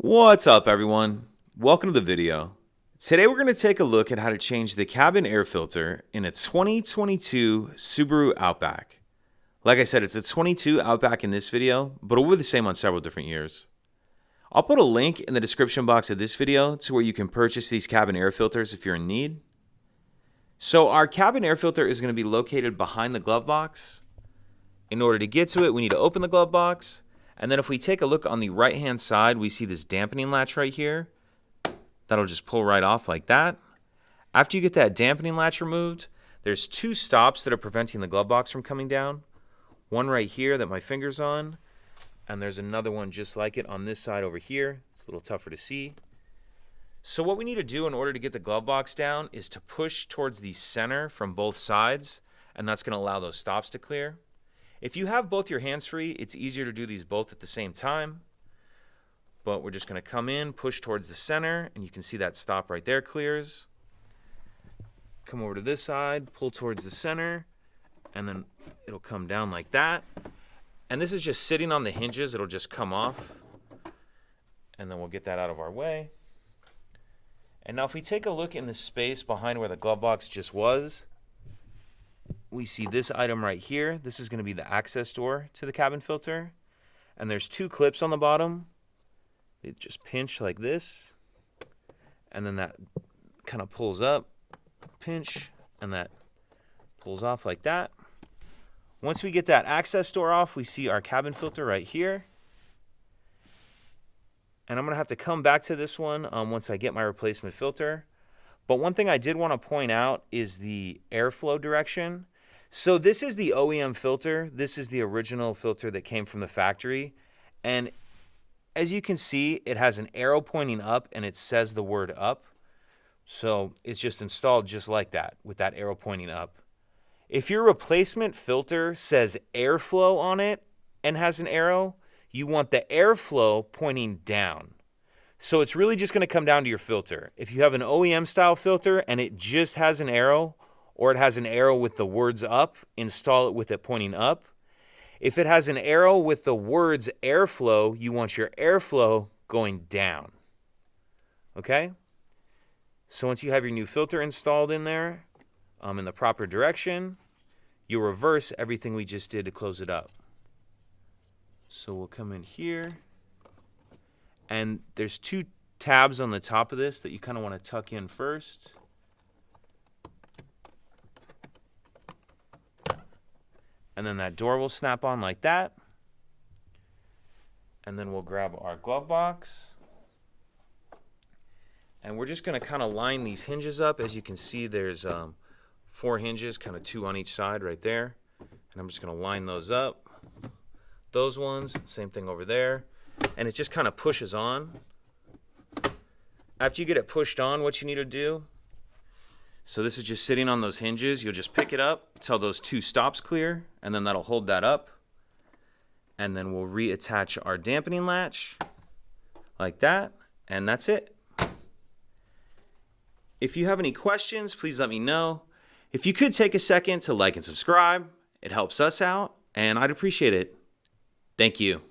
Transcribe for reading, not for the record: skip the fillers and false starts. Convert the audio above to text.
What's up, everyone? Welcome to the video. Today we're going to take a look at how to change the cabin air filter in a 2022 Subaru Outback. Like I said, it's a 22 Outback in this video, but it will be the same on several different years. I'll put a link in the description box of this video to where you can purchase these cabin air filters if you're in need. So our cabin air filter is going to be located behind the glove box. In order to get to it, we need to open the glove box. And then if we take a look on the right-hand side, we see this dampening latch right here. That'll just pull right off like that. After you get that dampening latch removed, there's two stops that are preventing the glove box from coming down. One right here that my finger's on, and there's another one just like it on this side over here. It's a little tougher to see. So what we need to do in order to get the glove box down is to push towards the center from both sides, and that's going to allow those stops to clear. If you have both your hands free, it's easier to do these both at the same time. But we're just going to come in, push towards the center, and you can see that stop right there clears. Come over to this side, pull towards the center, and then it'll come down like that. And this is just sitting on the hinges. It'll just come off. And then we'll get that out of our way. And now if we take a look in the space behind where the glove box just was, we see this item right here. This is going to be the access door to the cabin filter. And there's two clips on the bottom. They just pinch like this. And then that kind of pulls up, pinch, and that pulls off like that. Once we get that access door off, we see our cabin filter right here. And I'm going to have to come back to this one once I get my replacement filter. But one thing I did want to point out is the airflow direction. So this is the OEM filter. This is the original filter that came from the factory. And as you can see, it has an arrow pointing up and it says the word up. So it's just installed just like that with that arrow pointing up. If your replacement filter says airflow on it and has an arrow, you want the airflow pointing down. So it's really just going to come down to your filter. If you have an OEM style filter and it just has an arrow, or it has an arrow with the words up, install it with it pointing up. If it has an arrow with the words airflow, you want your airflow going down. Okay? So once you have your new filter installed in there, in the proper direction, you'll reverse everything we just did to close it up. So we'll come in here, and there's two tabs on the top of this that you kind of want to tuck in first. And then that door will snap on like that. And then we'll grab our glove box. And we're just going to kind of line these hinges up. As you can see, there's 4 hinges, kind of 2 on each side right there. And I'm just going to line those up. Those ones, same thing over there. And it just kind of pushes on. After you get it pushed on, what you need to do, so this is just sitting on those hinges. You'll just pick it up till those 2 stops clear, and then that'll hold that up. And then we'll reattach our dampening latch like that, and that's it. If you have any questions, please let me know. If you could take a second to like and subscribe, it helps us out, and I'd appreciate it. Thank you.